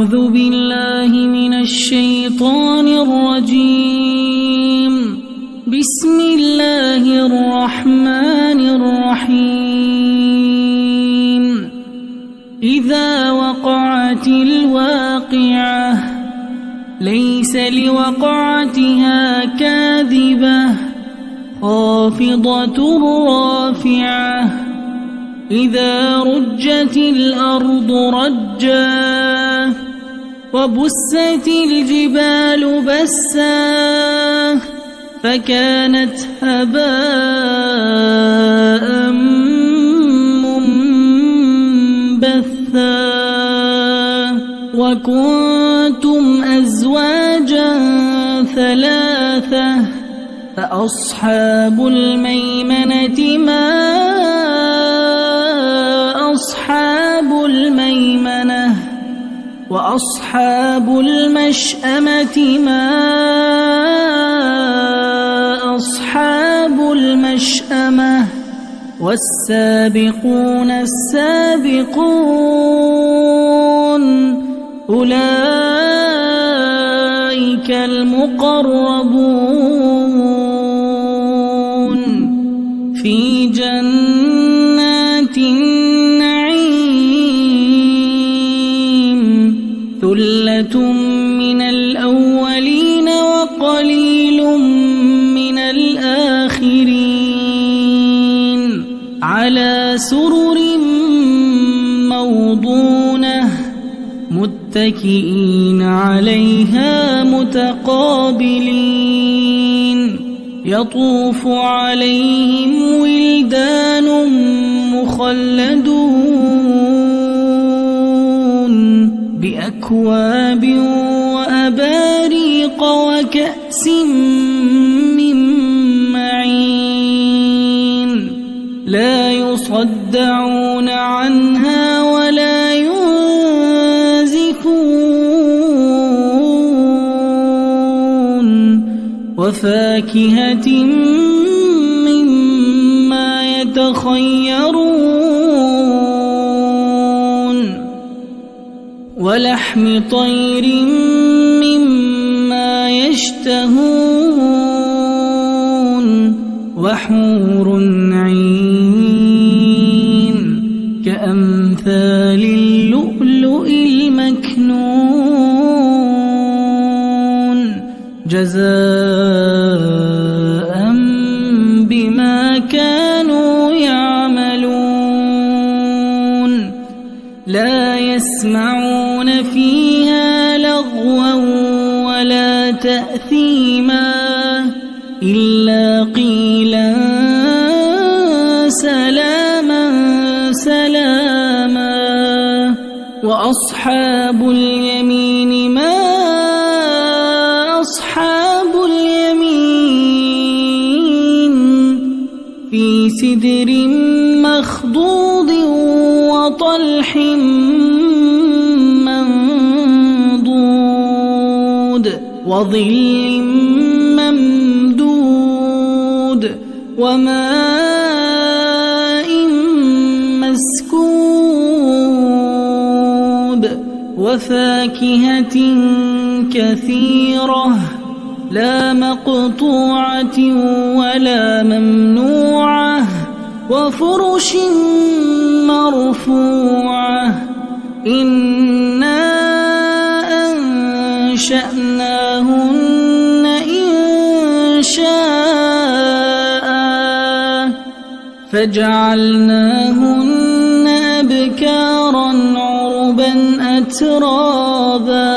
أعوذ بالله من الشيطان الرجيم. بسم الله الرحمن الرحيم. إذا وقعت الواقعة ليس لوقعتها كاذبة خافضة رافعة. إذا رجت الأرض رجا وبست الجبال بسا فكانت هباء منبثا. وكنتم أزواجا ثلاثة فأصحاب الميمنة ما أصحاب الميمنة وأصحاب المشأمة ما أصحاب المشأمة. والسابقون السابقون أولئك المقربون في جنات النعيم. ثلة من الأولين وقليل من الآخرين. على سرر موضونة متكئين عليها متقابلين. يطوف عليهم ولدان مخلدون بأكواب وأباريق وكأس من معين. لا يصدعون عنها ولا ينزفون. وفاكهة مما يتخيرون. ولحم طير مما يشتهون. وحور عين كأمثال اللؤلؤ المكنون جزاء بما كانوا يعملون. لا يسمعون فيها لغوا ولا تأثيما إلا قيلا سلاما سلاما. وأصحاب اليمين ما أصحاب اليمين. في سدر مخضود وطلح منضود وظل ممدود وماء مسكوب. وفاكهة كثيرة لا مقطوعة ولا ممنوعة. وفرش مرفوعة. إنا أنشأناهن إنشاء فجعلناهن أبكارا عربا أترابا.